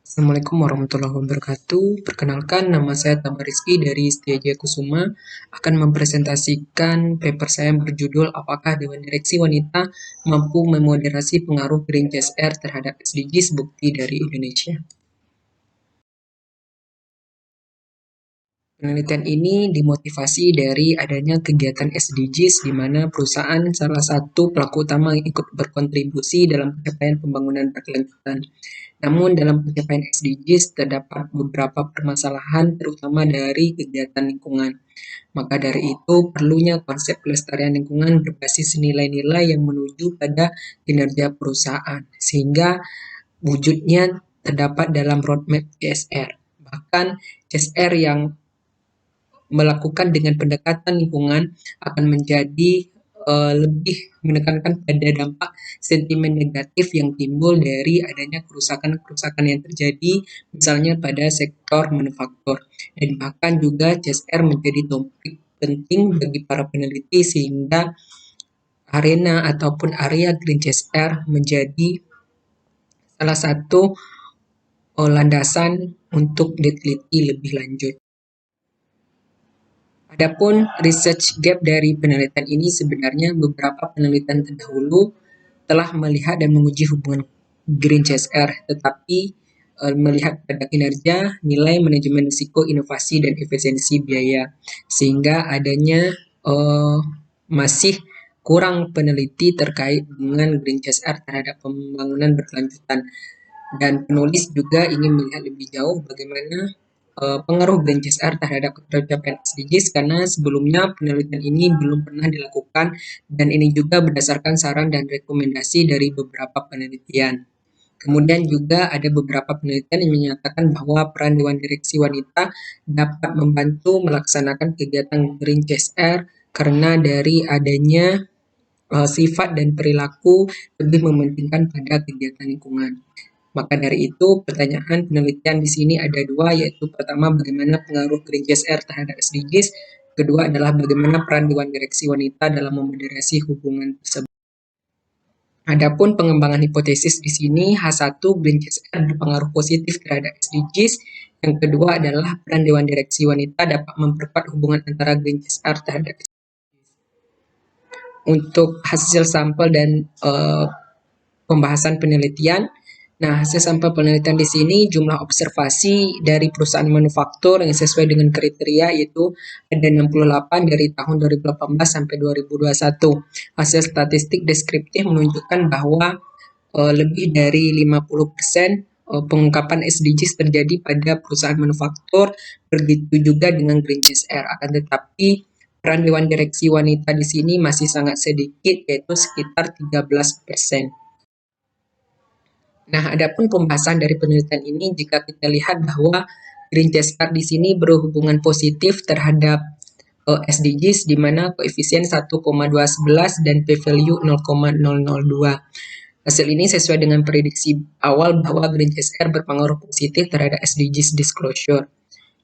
Assalamualaikum warahmatullahi wabarakatuh. Perkenalkan, nama saya Tama Rizky dari Setiaja Kusuma akan mempresentasikan paper saya berjudul Apakah Dewan Direksi Wanita Mampu Memoderasi Pengaruh Green CSR Terhadap SDGs Bukti dari Indonesia. Penelitian ini dimotivasi dari adanya kegiatan SDGs di mana perusahaan salah satu pelaku utama yang ikut berkontribusi dalam pencapaian pembangunan berkelanjutan. Namun dalam pencapaian SDGs terdapat beberapa permasalahan terutama dari kegiatan lingkungan. Maka dari itu perlunya konsep pelestarian lingkungan berbasis nilai-nilai yang menuju pada kinerja perusahaan sehingga wujudnya terdapat dalam roadmap CSR. Bahkan CSR yang melakukan dengan pendekatan lingkungan akan menjadi lebih menekankan pada dampak sentimen negatif yang timbul dari adanya kerusakan-kerusakan yang terjadi misalnya pada sektor manufaktur. Dan bahkan juga CSR menjadi topik penting bagi para peneliti sehingga arena ataupun area Green CSR menjadi salah satu landasan untuk diteliti lebih lanjut. Adapun research gap dari penelitian ini sebenarnya beberapa penelitian terdahulu telah melihat dan menguji hubungan Green CSR, tetapi melihat pada kinerja, nilai manajemen risiko, inovasi, dan efisiensi biaya, sehingga adanya masih kurang peneliti terkait dengan Green CSR terhadap pembangunan berkelanjutan. Dan penulis juga ingin melihat lebih jauh bagaimana pengaruh Green CSR terhadap pencapaian SDGs karena sebelumnya penelitian ini belum pernah dilakukan dan ini juga berdasarkan saran dan rekomendasi dari beberapa penelitian. Kemudian juga ada beberapa penelitian yang menyatakan bahwa peran Dewan Direksi Wanita dapat membantu melaksanakan kegiatan Green CSR karena dari adanya sifat dan perilaku lebih mementingkan pada kegiatan lingkungan. Maka dari itu, pertanyaan penelitian di sini ada dua, yaitu pertama bagaimana pengaruh Green CSR terhadap SDGs, kedua adalah bagaimana peran Dewan Direksi Wanita dalam memoderasi hubungan tersebut. Adapun pengembangan hipotesis di sini, H1 Green CSR berpengaruh positif terhadap SDGs, yang kedua adalah peran Dewan Direksi Wanita dapat memperkuat hubungan antara Green CSR terhadap SDGs. Untuk hasil sampel dan pembahasan penelitian. Nah, hasil sampel penelitian di sini jumlah observasi dari perusahaan manufaktur yang sesuai dengan kriteria yaitu ada 68 dari tahun 2018 sampai 2021. Hasil statistik deskriptif menunjukkan bahwa lebih dari 50% pengungkapan SDGs terjadi pada perusahaan manufaktur, begitu juga dengan Green CSR. Akan tetapi peran Dewan Direksi Wanita di sini masih sangat sedikit, yaitu sekitar 13%. Nah, adapun pembahasan dari penelitian ini, jika kita lihat bahwa Green CSR di sini berhubungan positif terhadap SDGs, di mana koefisien 1,211 dan p-value 0,002. Hasil ini sesuai dengan prediksi awal bahwa Green CSR berpengaruh positif terhadap SDGs disclosure.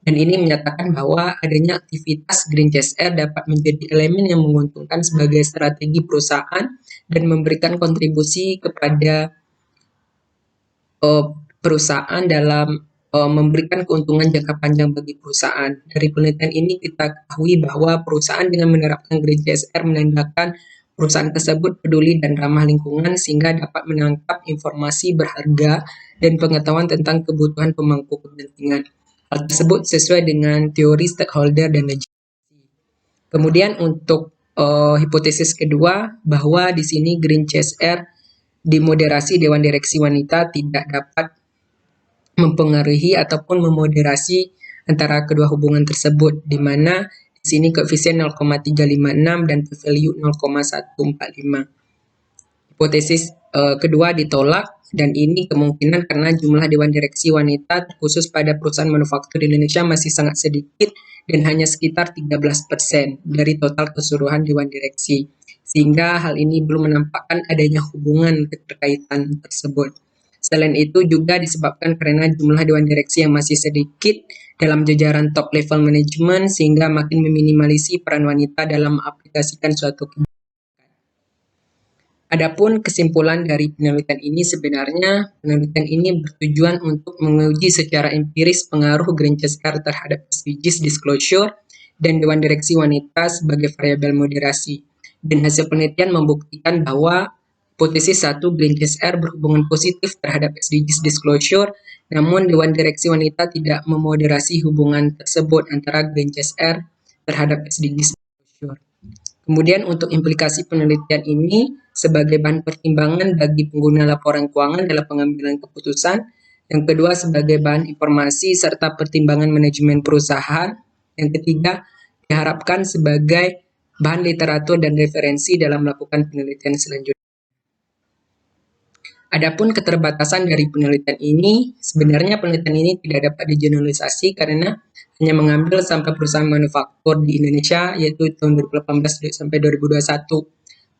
Dan ini menyatakan bahwa adanya aktivitas Green CSR dapat menjadi elemen yang menguntungkan sebagai strategi perusahaan dan memberikan kontribusi kepada perusahaan dalam memberikan keuntungan jangka panjang bagi perusahaan. Dari penelitian ini kita ketahui bahwa perusahaan dengan menerapkan Green CSR menandakan perusahaan tersebut peduli dan ramah lingkungan sehingga dapat menangkap informasi berharga dan pengetahuan tentang kebutuhan pemangku kepentingan. Hal tersebut sesuai dengan teori stakeholder dan legitimasi. Kemudian untuk hipotesis kedua bahwa di sini Green CSR dimoderasi Dewan Direksi Wanita tidak dapat mempengaruhi ataupun memoderasi antara kedua hubungan tersebut, di mana di sini koefisien 0,356 dan p-value 0,145. Hipotesis kedua ditolak dan ini kemungkinan karena jumlah Dewan Direksi Wanita khusus pada perusahaan manufaktur di Indonesia masih sangat sedikit dan hanya sekitar 13% dari total keseluruhan Dewan Direksi. Sehingga hal ini belum menampakkan adanya hubungan keterkaitan tersebut. Selain itu juga disebabkan karena jumlah Dewan Direksi yang masih sedikit dalam jajaran top level manajemen sehingga makin meminimalisasi peran wanita dalam mengaplikasikan suatu kebijakan. Adapun kesimpulan dari penelitian ini sebenarnya penelitian ini bertujuan untuk menguji secara empiris pengaruh Green CSR terhadap SDGs disclosure dan Dewan Direksi Wanita sebagai variabel moderasi. Dan hasil penelitian membuktikan bahwa hipotesis 1 Green CSR berhubungan positif terhadap SDGs disclosure, namun Dewan Direksi Wanita tidak memoderasi hubungan tersebut antara Green CSR terhadap SDGs disclosure. Kemudian untuk implikasi penelitian ini sebagai bahan pertimbangan bagi pengguna laporan keuangan dalam pengambilan keputusan. Yang kedua sebagai bahan informasi serta pertimbangan manajemen perusahaan. Yang ketiga diharapkan sebagai bahan literatur dan referensi dalam melakukan penelitian selanjutnya. Adapun keterbatasan dari penelitian ini, sebenarnya penelitian ini tidak dapat digeneralisasi karena hanya mengambil sampel perusahaan manufaktur di Indonesia, yaitu tahun 2018 sampai 2021.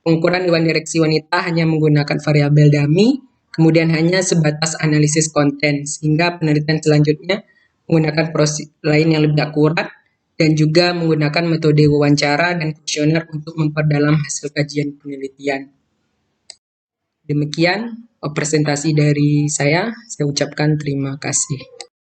Pengukuran Dewan Direksi Wanita hanya menggunakan variabel dummy, kemudian hanya sebatas analisis konten, sehingga penelitian selanjutnya menggunakan proses lain yang lebih akurat, dan juga menggunakan metode wawancara dan kuesioner untuk memperdalam hasil kajian penelitian. Demikian presentasi dari saya ucapkan terima kasih.